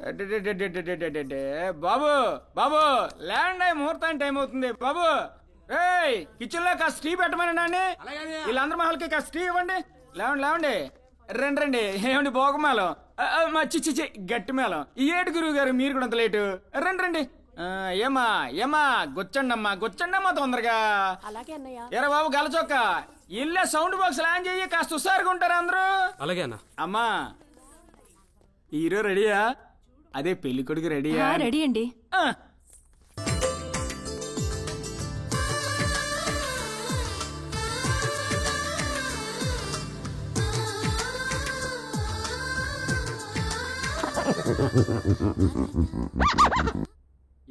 అడ్డెడెడెడెడెడెడెడె. బాబు బాబు land అయ్యి ముహూర్తానికి time అవుతుంది బాబు. ఏయ్ కిచెన్ లో కాస్త టీ పెట్టమనండి. వీళ్ళందరి మహల్కి కాస్త టీ ఇవ్వండి. లేవండి లేవండి. రండి రండి. ఏమండి భోగమేళం చిచ్చి గట్టి మేళం. ఈ ఏటు గురువు గారు మీరు కూడా అంత లేటు. రండి రండి. ఏమా ఏమా గుచ్చండమ్మా గుచ్చండమ్మా తొందరగా. ఎరా బాబు గలచొక్క ఇల్లే సౌండ్ బాక్స్ లాంచ్ చెయ్యి. కాస్త హుషారుగా ఉంటారా అందరూ? అలాగే అన్న. అమ్మా హీరో రెడీయా? అదే పెళ్లి కొడుకు రెడీయా? రెడీ అండి.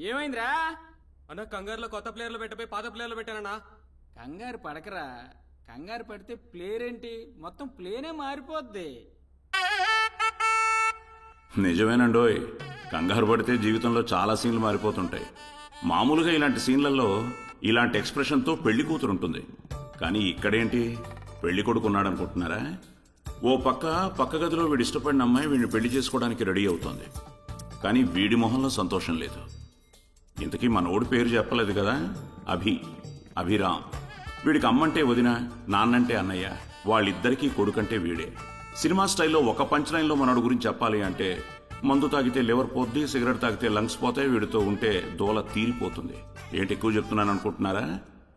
ఏమైందిరా అన్న? కంగారులో కొత్త ప్లేయర్లు పెట్టపోయి పాత ప్లేయర్లు పెట్టానన్నా. కంగారు పడకరా. కంగారు పడితే ప్లేయర్ ఏంటి మొత్తం ప్లేనే మారిపోద్ది. నిజమేనండోయ్, కంగారు పడితే జీవితంలో చాలా సీన్లు మారిపోతుంటాయి. మామూలుగా ఇలాంటి సీన్లలో ఇలాంటి ఎక్స్ప్రెషన్తో పెళ్లి కూతురు ఉంటుంది. కానీ ఇక్కడేంటి, పెళ్లి కొడుకున్నాడు అనుకుంటున్నారా? ఓ పక్క గదిలో వీడి ఇష్టపడిన అమ్మాయి వీడిని పెళ్లి చేసుకోవడానికి రెడీ అవుతోంది. కానీ వీడి మొహంలో సంతోషం లేదు. ఇంతకీ మన ఓడి పేరు చెప్పలేదు కదా, అభిరామ్. వీడికి అమ్మంటే వదిన, నాన్నంటే అన్నయ్య, వాళ్ళిద్దరికీ కొడుకంటే వీడే. సినిమా స్టైల్లో ఒక పంచ్ లైన్లో మనోడి గురించి చెప్పాలి అంటే, మందు తాగితే లివర్ పోద్ది, సిగరెట్ తాగితే లంగ్స్ పోతాయి, వీడితో ఉంటే దోల తీరిపోతుంది. ఏంటి ఎక్కువ చెప్తున్నాను అనుకుంటున్నారా?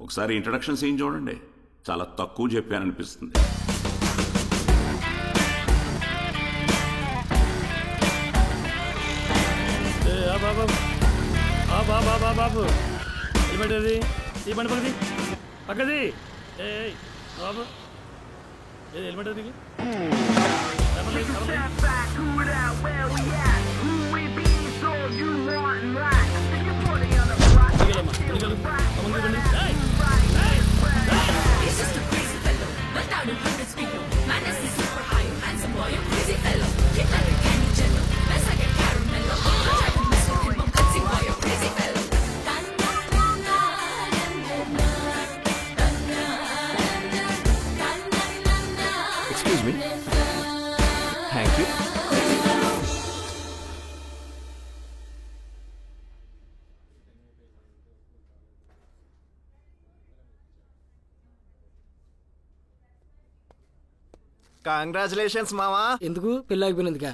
ఒకసారి ఇంట్రడక్షన్ సీన్ చూడండి, చాలా తక్కువ చెప్పాననిపిస్తుంది. బాబు నిలబడేది ఈ బండి పక్కది పక్కది. బాబు నిలబడేది. Excuse me. Thank you. Congratulations మావా. ఎందుకు పెళ్ళి ఆగిపోయినందుక?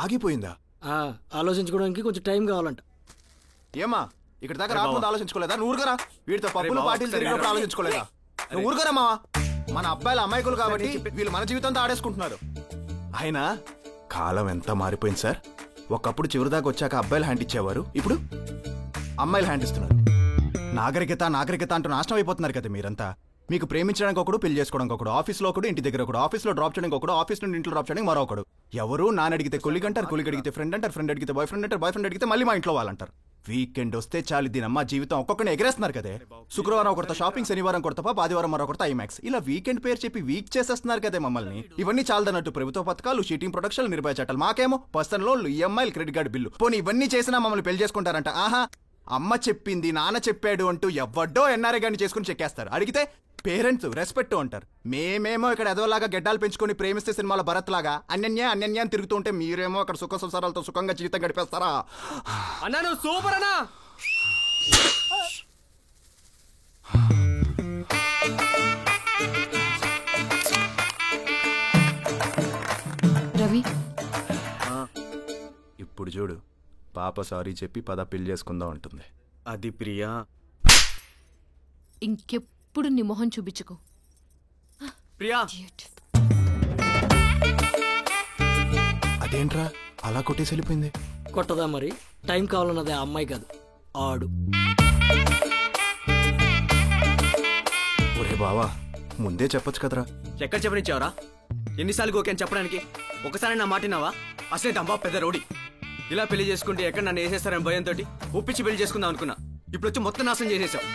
ఆగిపోయిందా? ఆలోచించుకోవడానికి కొంచెం టైం కావాలంట. ఏమా ఇక్కడ దాకా రాకుండా ఆలోచించుకోలేదా? నువ్వు ఊరుకరా. వీటితో పప్పులు పార్టీలు జరిగినప్పుడు ఆలోచించుకోలేదా? నువ్వు ఊరుకరా మావా. మన అబ్బాయిల అమాయకులు కాబట్టి వీళ్ళు మన జీవితంతో ఆడేసుకుంటున్నారు. అయినా కాలం ఎంత మారిపోయింది సార్. ఒకప్పుడు చివరిదాకా వచ్చాక అబ్బాయిలు హ్యాండ్ ఇచ్చేవారు, ఇప్పుడు అమ్మాయిలు హ్యాండ్ ఇస్తున్నారు. నాగరికత అంటూ నాశనం అయిపోతున్నారు కదా మీరంతా. మీకు ప్రేమించడానికి ఒకడు, పెళ్లి చేసుకోవడానికి ఒకడు, ఆఫీస్లో ఒకడు, ఇంటి దగ్గర ఒకడు, ఆఫీస్లో డ్రాప్ చేయడానికి ఒకడు, ఆఫీస్ నుండి ఇంట్లో డ్రాప్ చేయడానికి మరొకడు. ఎవరు నాన్న అడిగితే కొలిగ్ అంటారు, కొలిగ్ అడిగితే ఫ్రెండ్ అంటారు, ఫ్రెండ్ అడిగితే బాయ్ ఫ్రెండ్ అంటారు, బాయ్ ఫ్రెండ్ అడిగితే మళ్ళీ మా ఇంట్లో వాళ్ళంటారు. వీకెండ్ వస్తే చాలు దీనమ్మా జీవితం ఒక్కొక్కరిని ఎగరేస్తున్నారు కదే. శుక్రవారం ఒకరితో షాపింగ్, శనివారం కొడతా, ఆదివారం మరొకరితో ఐమాక్స్. ఇలా వీకెండ్ పేరు చెప్పి వీక్ చేసేస్తున్నారు కదే మమ్మల్ని. ఇవన్నీ చాలదన్నట్టు ప్రభుత్వ పథకాలు, షీటింగ్ ప్రొడక్షన్, నిర్భయ చట్టాలు. మాకేమో పర్సనల్ లోన్లు, ఈఎంఐలు, క్రెడిట్ కార్డు బిల్లు. పోనీ ఇవన్నీ చేసినా మమ్మల్ని పెళ్లి చేసుకుంటారంట. ఆహా, అమ్మ చెప్పింది నాన్న చెప్పాడు అంటూ ఎవడ్డో ఎన్ఆర్ఐ గారిని చేసుకుని చెక్కేస్తారు. అడిగితే పేరెంట్స్ రెస్పెక్ట్ అంటారు. మేమేమో ఇక్కడ ఎదోలాగా గడ్డాలు పెంచుకొని ప్రేమిస్తే సినిమాలో భరత్ లాగా అన్యన్య అని తిరుగుతూ ఉంటే మీరేమో అక్కడ సుఖ సంసారాలతో సుఖంగా జీవితం గడిపేస్తారా? అన్నా నువ్వు సూపర్ అన్నా. రవి ఇప్పుడు చూడు, పాప సారీ చెప్పి పద పెళ్లి చేసుకుందాం అంటుంది. అది ప్రియా. ఇంకెప్పుడు నీ మొహం చూపించుకో. ప్రియా అదేంట్రా అలా కొట్టేసి వెళ్ళిపోయింది? కొట్టదా మరి? టైం కావాలన్నదే ఆ అమ్మాయి కాదు, ఆడు. ఒరే బావా, ముందే చెప్పొచ్చు కదరా. ఎక్కడ చెప్పనిచ్చావరా? ఎన్నిసార్లు ఓకే అని చెప్పడానికి? ఒకసారి నా మాటినావా? అసలే దంబా పెద్ద రౌడీ. ఇలా పెళ్లి చేసుకుంటే ఎక్కడ నన్ను వేసేస్తారని భయంతో ఒప్పించి పెళ్లి చేసుకుందాం అనుకున్నా. ఇప్పుడు వచ్చి మొత్తం నాశనం చేసేసావు.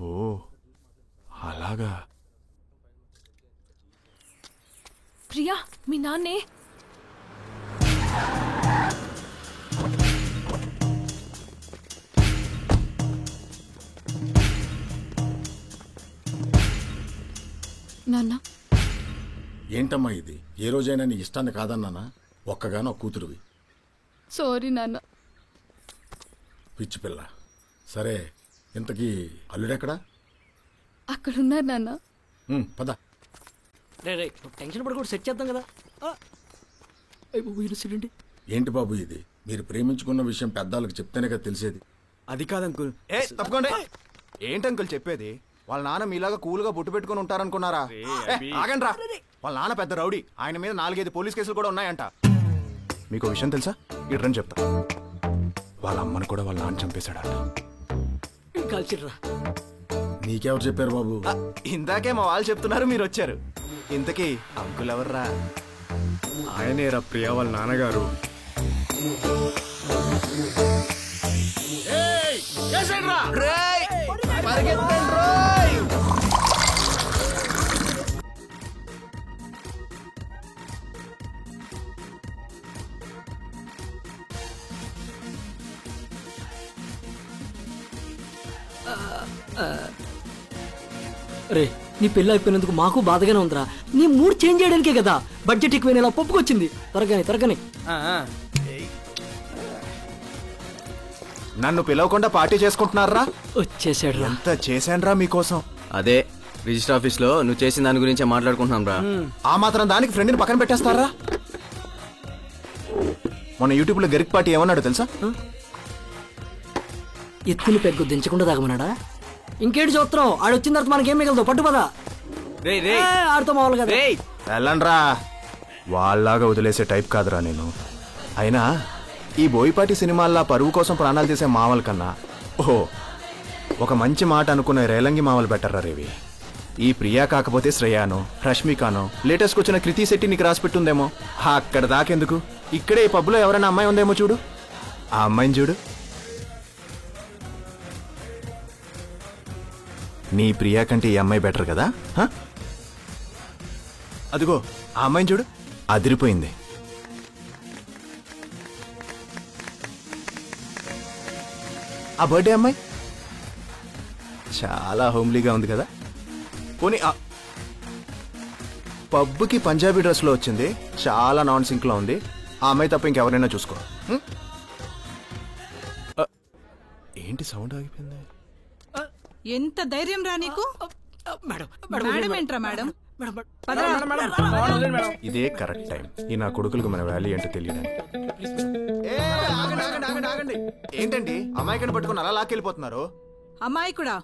ఓ అలాగా. ప్రియా, మీ నాన్నే. నాన్న, ఏంటమ్మా ఇది? ఏ రోజైనా నీ ఇష్టాన్ని కాదన్నానా? ఒక్కగానో కూతురువి. సారీ నాన్న. పిచ్చి పిల్ల. సరే, ఇంతకీ అల్లుడెక్కడా? అక్కడున్నారు నాన్న. పద. రే టెన్షన్ పడకూడదు, సెట్ చేద్దాం కదా. ఏంటి బాబు ఇది? మీరు ప్రేమించుకున్న విషయం పెద్దవాళ్ళకి చెప్తేనే కదా తెలిసేది. అది కాదు అంకుల్. తప్పకుండా. ఏంటి అంకుల్ చెప్పేది? వాళ్ళ నాన్న మీలాగా కూల్గా బొట్టు పెట్టుకుని ఉంటారనుకున్నారా? ఆగండి రా. వాళ్ళ నాన్న పెద్ద రౌడీ. ఆయన మీద 4-5 పోలీస్ కేసులు కూడా ఉన్నాయంట. మీకు విషయం తెలుసా? ఇడ్రని చెప్తా. వాళ్ళ అమ్మను కూడా వాళ్ళ నాన్న చంపేశాడట. కలిసిర్రా. నీకెవరు చెప్పారు బాబు? ఇందాకే మా వాళ్ళు చెప్తున్నారు, మీరు వచ్చారు. ఇంతకీ అంకుల్ ఎవర్రా? ఆయనేరా ప్రియా వాళ్ళ నాన్నగారు. రే, నీ పెళ్ళి అయిపోయినందుకు మాకు బాధగానే ఉందిరా. నీ మూడ్ చేంజ్ చేయడానికే కదా బడ్జెట్ ఎక్కువైన ఇలా పప్పుకొచ్చింది. త్వరగానే నన్ను పిలవకుండా పార్టీ చేసుకుంటున్నారా? వచ్చేసాడు. ఎంత చేశాన్రా మీకోసం. అదే రిజిస్టర్ ఆఫీస్ లో నువ్వు చేసిన దాని గురించే మాట్లాడుకుంటున్నాం రా. ఆ మాత్రం దానికి ఫ్రెండ్ని పక్కన పెట్టేస్తారా? మొన్న యూట్యూబ్ లో గరిక్ పార్టీ ఏమన్నాడు తెలుసా? ఎత్తుని పెగ్గు దించకుండా తాగమన్నాడా? ఇంకేంటి చూస్తున్నాం? ఆడొచ్చిన తర్వాత మనకేం మిగలదు. పట్టుపదా ఆడుతో మామూలు కదా. వెళ్ళండ్రా. వాళ్ళలాగా వదిలేసే టైప్ కాదురా నేను. అయినా ఈ బోయపాటి సినిమాల్లో పరువు కోసం ప్రాణాలు చేసే మామల కన్నా ఒక మంచి మాట అనుకునే రేలంగి మామలు బెటర్రా రేవి. ఈ ప్రియా కాకపోతే శ్రేయానో రష్మికానో లేటెస్ట్ వచ్చిన కృతి శెట్టి నీకు రాసి పెట్టుందేమో. అక్కడ దాకెందుకు, ఇక్కడే ఈ పబ్లో ఎవరైనా అమ్మాయి ఉందేమో చూడు. ఆ అమ్మాయిని చూడు. నీ ప్రియా కంటే ఈ అమ్మాయి బెటర్ కదా? అదిగో ఆ అమ్మాయిని చూడు, అదిరిపోయింది. ఆ బర్త్డే అమ్మాయి చాలా హోమ్లీగా ఉంది కదా. పోనీ పబ్కి పంజాబీ డ్రెస్లో వచ్చింది, చాలా నాన్ సింక్లో ఉంది. ఆ అమ్మాయి తప్ప ఇంకెవరైనా చూసుకో. ఏంటి సౌండ్ ఆగిపోయింది? ఎంత ధైర్యం రా నీకు? మేడం ఏంట్రా మేడం? ఇదే కరెక్ట్ టైం ఈ నా కొడుకులకు మన వాల్యూ ఏంటో తెలియడానికి. ఏంటండి అమ్మాయికని పట్టుకుని అలా లాక్కెళ్ళిపోతున్నారు? అమ్మాయి కూడా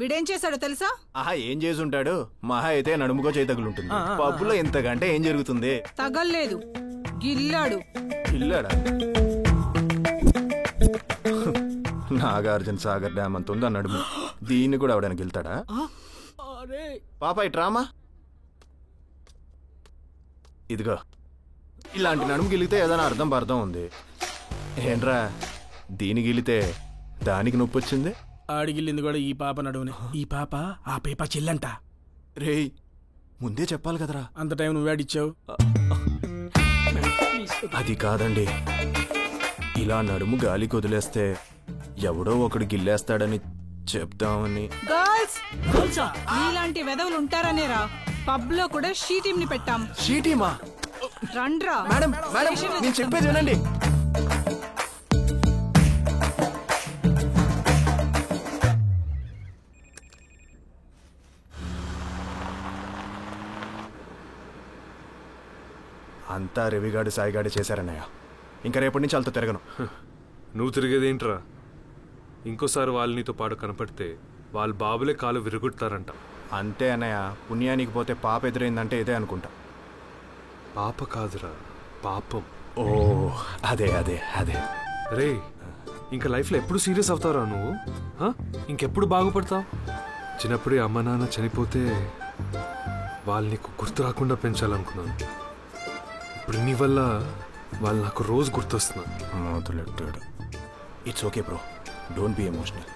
వీడేం చేశాడో తెలుసా? ఆహా, ఏం చేసి ఉంటాడు? మహా అయితే నడుముకో చేయి తగులుంటుంది. పబ్బులో ఇంతకంటే ఏం జరుగుతుంది? తగల్లేదు, గిల్లాడు. గిల్లాడా? నాగార్జున సాగర్ డ్యామ్ అంత ఉందా నడుము? దీన్ని కూడా అవడానికి వెళ్తాడా? పాప ఇట్రామా. ఇదిగో ఇలాంటి నడుము గిలితే ఏదైనా అర్థం పర్థం ఉంది. ఏంట్రా దీని గిలితే దానికి నొప్పి వచ్చింది? ఆడిగిల్లింది కూడా ఈ పాప నడువుని. ఈ పాప ఆ పేప చెల్లంట. రేయ్ ముందే చెప్పాలి కదరా. అంత టైం నువ్వేడిచ్చావు? అది కాదండి, ఇలా నడుము గాలికి వదిలేస్తే ఎవడో ఒకడు గిల్లేస్తాడని చెప్దామని. గర్ల్స్, నీలాంటి వెదవులు ఉంటారనేరా పబ్ లో కూడా షీ టీమ్ ని పెట్టాం. షీ టీమా? రండ్రా. మేడం మేడం నేను చెప్పేది వినండి. అంతా రవిగాడు సాయిగాడు చేశారన్నయ్య. ఇంకా రేపటి నుంచి వాళ్ళతో తిరగను. నువ్వు తిరిగేదేంట్రా? ఇంకోసారి వాళ్ళు నీతో పాటు కనపడితే వాళ్ళ బాబులే కాలు విరుగుతారంట. అంతే అన్నయ్య, పుణ్యానికి పోతే పాప ఎదురైందంటే ఇదే అనుకుంటా. పాప కాదురా, పాపం. ఓ అదే అదే అదే. రే, ఇంకా లైఫ్లో ఎప్పుడు సీరియస్ అవుతావురా నువ్వు? ఇంకెప్పుడు బాగుపడతావు? చిన్నప్పుడే అమ్మ నాన్న చనిపోతే వాళ్ళు నీకు గుర్తు రాకుండా పెంచాలనుకున్నాను. ఇప్పుడు నీ వల్ల వాళ్ళు నాకు రోజు గుర్తొస్తున్నారు. మొదలెట్టాడు. It's okay bro, don't be emotional.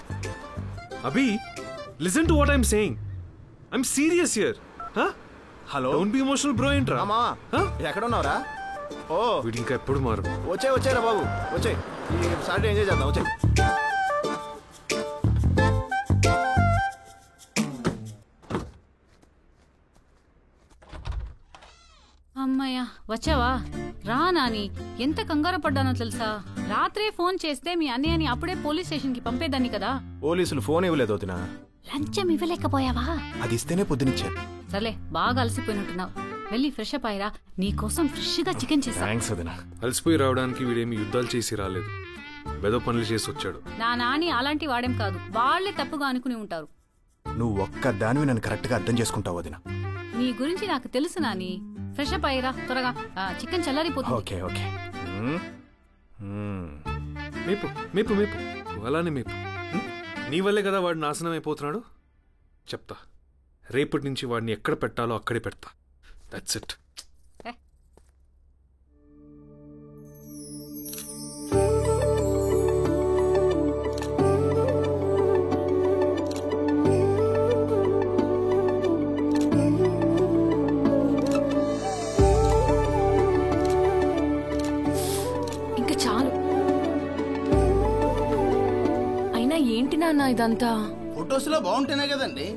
Abhi, listen to what I'm saying. I'm serious here. Hello, don't be emotional bro. ఏంట్రా ఎక్కడ ఉన్నావురా? ఓ వీడు ఇంకా ఎప్పుడు మారు. వచ్చారా బాబు, వచ్చాయి. ఈ సాటర్డే ఎంజాయ్ చేద్దాం, వచ్చాయి. వచ్చావా? రా నాని, ఎంత కంగారు పడ్డానో తెలుసా? రాత్రే ఫోన్ చేస్తే మీ అన్నయ్యని అప్పుడే పోలీస్ స్టేషన్ కి పంపేదాన్ని కదా. పోలీసులు ఫోన్ ఇవ్వలేదు వదినా. లంచం ఇవ్వలేకపోయావా? అది ఇస్తేనే పొద్దునిచ్చారు. సర్లే, బాగా అలసిపోయినట్టున్నావు. వెళ్ళి ఫ్రెష్ అప్ అయ్యరా, నీకోసం ఫ్రెష్ గా చికెన్ చేసా. థ్యాంక్స్ వదినా. అలసిపోయి రావడానికి వీడేమి యుద్ధాలు చేసి రాలేదు, బెదో పనులు చేసి వచ్చాడు. నా నాని అలాంటి వాడేం కాదు, వాళ్ళే తప్పుగా అనుకుని ఉంటారు. నువ్వు ఒక్క దానివి నన్ను కరెక్ట్ గా అర్థం చేసుకుంటావు వదినా. నీ గురించి నాకు తెలుసు నాని. ఫ్రెష్ అప్ అయ్యరా త్వరగా, చికెన్ చల్లారిపోతుంది. Okay okay. మేపు మేపు మేపు, అలానే మేపు. నీ వల్లే కదా వాడు నాశనం అయిపోతున్నాడు. చెప్తా, రేపటి నుంచి వాడిని ఎక్కడ పెట్టాలో అక్కడే పెడతా. That's it. ఇంకా చాలు. అయినా ఏంటి నాన్న ఇదంతా? ఫొటోస్ లో బాగుంటేనే కదండి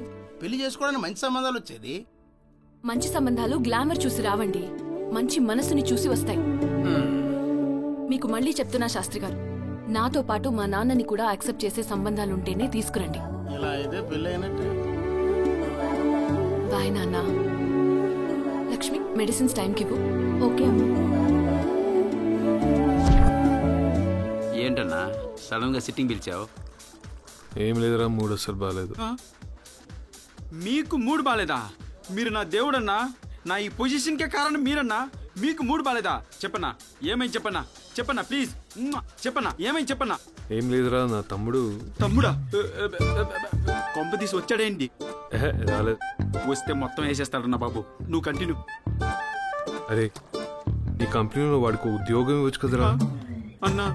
పెళ్లి చేసుకోవడానికి మంచి సంబంధాలు వచ్చేది. మంచి సంబంధాలు గ్లామర్ చూసి రావండి, మంచి మనసుని చూసి వస్తాయి. మీకు మళ్ళీ చెప్తున్నా శాస్త్రి గారు, నాతో పాటు మా నాన్నని కూడా యాక్సెప్ట్ చేసే సంబంధాలుంటేనే తీసుకురండి. ఇలా అయితే పెళ్లి అయినట్టే. బాయ్ నాన్న. లక్ష్మి, మెడిసిన్స్ టైంకి ఇవ్వు. ఓకే అమ్మా. ఏంటన్నా సడన్ గా సిట్టింగ్ పిలిచావు? ఏం లేదురా, మూడు అసలు బాగాలేదు. మీకు మూడు బాలేదా? మీరు నా దేవుడన్నా, నా ఈ పొజిషన్కే కారణం మీరన్నా. మీకు మూడు బాలేదా? చెప్పన్నా, ఏమైంది చెప్పన్నా, చెప్పన్నా ప్లీజ్, చెప్పన్నా ఏమైంది చెప్పన్నా. ఏం లేదురా, నా తమ్ముడు. తమ్ముడా? కొంప తీసి వచ్చాడేంటి? రాలేదు. వస్తే మొత్తం వేసేస్తాడన్నా బాబు, నువ్వు కంటిన్యూ. అరే, ఈ కంపెనీలో వాడికి ఉద్యోగం ఇవ్వచ్చు కదరా. అన్నా,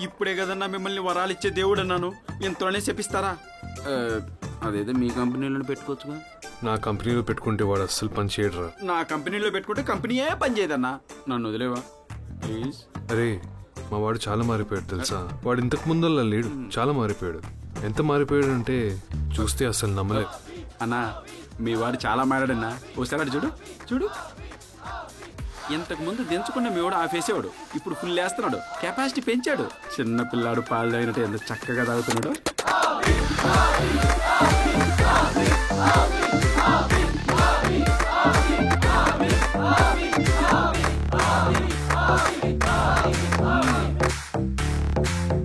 ఇప్పుడే కదన్నా మిమ్మల్ని వరాలిచ్చే దేవుడు అన్నాను, ఎంతలోనే చెప్పిస్తారా? అదేదో మీ కంపెనీలో పెట్టుకోవచ్చుగా. నా కంపెనీలో పెట్టుకుంటే వాడు అస్సలు పని చేయడరా. నా కంపెనీలో పెట్టుకుంటే కంపెనీయే పని చేయదన్నా, నన్ను వదిలేవా ప్లీజ్. అరే, మా వాడు చాలా మారిపోయాడు తెలుసా. వాడు ఇంతకు ముందల్లా లేడు, చాలా మారిపోయాడు. ఎంత మారిపోయాడు అంటే చూస్తే అసలు నమ్మలేదు. అన్నా, మీ వాడు చాలా మారాడన్నా. ఒకసారి చూడు చూడు, ఇంతకు ముందు దించుకున్న మీ వాడు ఆఫేసేవాడు, ఇప్పుడు ఫుల్ వేస్తున్నాడు, కెపాసిటీ పెంచాడు. చిన్న పిల్లాడు పాలు తాగినట్టు ఎంత చక్కగా తాగుతున్నాడు.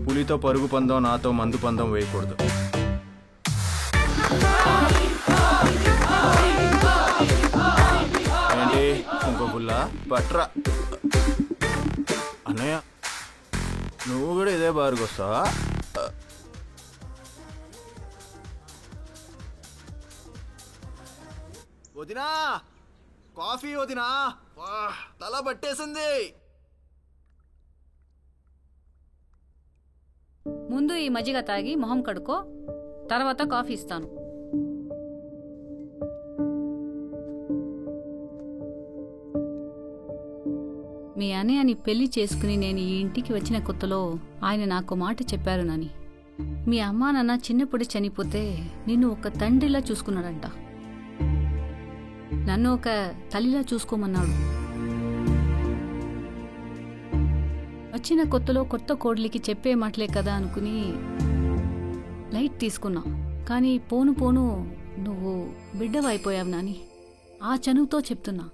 పులితో పరుగు పందం, నాతో మందు పందం వేయకూడదు. ఏంటి ఇంకో పుల్ల బట్రా? అన్నయ్య, నువ్వు కూడా ఇదే బారుకు వస్తావా? వదినా, కాఫీ వదినా. తల పట్టేసింది. ముందు ఈ మజ్జిగ తాగి మొహం కడుకో, తర్వాత కాఫీ ఇస్తాను. మీ అన్నయ్యని పెళ్లి చేసుకుని నేను ఈ ఇంటికి వచ్చిన కొత్తలో ఆయన నాకు మాట చెప్పారు నాని. మీ అమ్మా నాన్న చిన్నప్పుడు చనిపోతే నిన్ను ఒక తండ్రిలా చూసుకున్నాడంట, నన్ను ఒక తల్లిలా చూసుకోమన్నాడు. వచ్చిన కొత్తలో కొత్త కోడలికి చెప్పే మాటలే కదా అనుకుని లైట్ తీసుకున్నా. కానీ పోను పోను నువ్వు బిడ్డవైపోయావు నాని. ఆ చనువుతో చెప్తున్నా,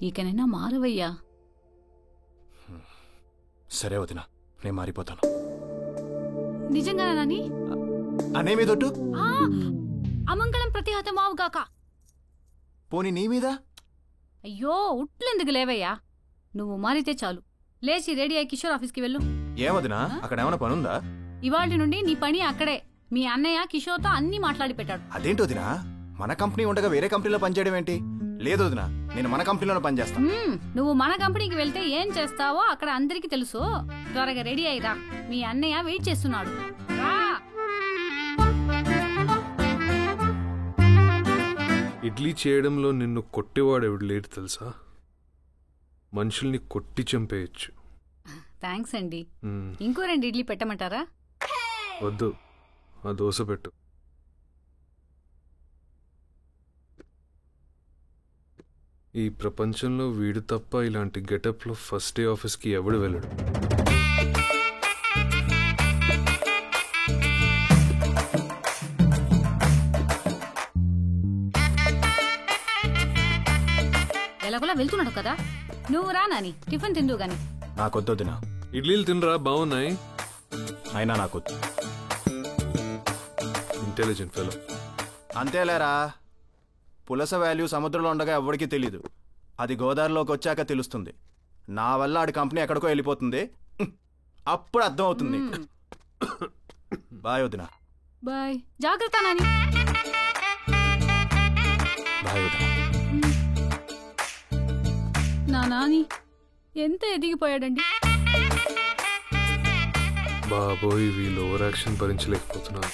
ఇకనైనా మారవయ్యా. సరే వదినా, నేను మారిపోతాను. నిజంగా నాని? అనే మీదొట్టు అమంగళం ప్రతిహతమావుగాక. పోనీ నీ మీద? అయ్యో, ఉట్లెందుకు లేవయ్యా, నువ్వు మారితే చాలు. లేచి రెడీ అయ్యి కిషోర్ ఆఫీస్కి వెళ్ళు. ఏమదినా, అక్కడ ఏమైనా పనుందా? ఇవాళ నుండి నీ పని అక్కడే. మీ అన్నయ్య కిషోర్తో అన్ని మాట్లాడి పెట్టాడు. అదేంటి వదినా, మన కంపెనీ ఉండగా వేరే కంపెనీలో పనిచేయడం ఏంటి? లేదు వదినా, నేను మన కంపెనీలోనే పనిచేస్తాను. నువ్వు మన కంపెనీకి వెళ్తే ఏం చేస్తావో అక్కడ అందరికీ తెలుసు. త్వరగా రెడీ అయ్యిరా, మీ అన్నయ్య వెయిట్ చేస్తున్నాడు. ఇడ్లీ చేయడంలో నిన్ను కొట్టేవాడు ఎవడు లేడు తెలుసా. మనుషుల్ని కొట్టి చంపేయచ్చు. థ్యాంక్స్ అండి. ఇంకో 2 ఇడ్లీ పెట్టమంటారా? వద్దు, ఆ దోశ పెట్టు. ఈ ప్రపంచంలో వీడు తప్ప ఇలాంటి గెటప్లో ఫస్ట్ డే ఆఫీస్కి ఎవడు వెళ్ళడు. ఎలాగోలా వెళ్తున్నాడు కదా, నువ్వు రా నాని, టిఫిన్ తిందు గాని. నాకొద్దొద్దునా, ఇడ్లీలు తినరా, బాగున్నాయి. అయినా నాకొద్దు. Intelligent fellow. అంతేలేరా, పులస వాల్యూ సముద్రంలో ఉండగా ఎవరికీ తెలీదు, అది గోదావరిలోకి వచ్చాక తెలుస్తుంది. నా వల్ల ఆడి కంపెనీ ఎక్కడికో వెళ్ళిపోతుంది, అప్పుడు అర్థం అవుతుంది. బాయ్ వదినా. బాయ్, జాగ్రత్త నాని. బాయ్ వదినా. నా నాని ఎంత ఎదిగిపోయాడండి. బాబోయ్, వీళ్ళు ఓవర్ యాక్షన్ భరించలేకపోతున్నారు.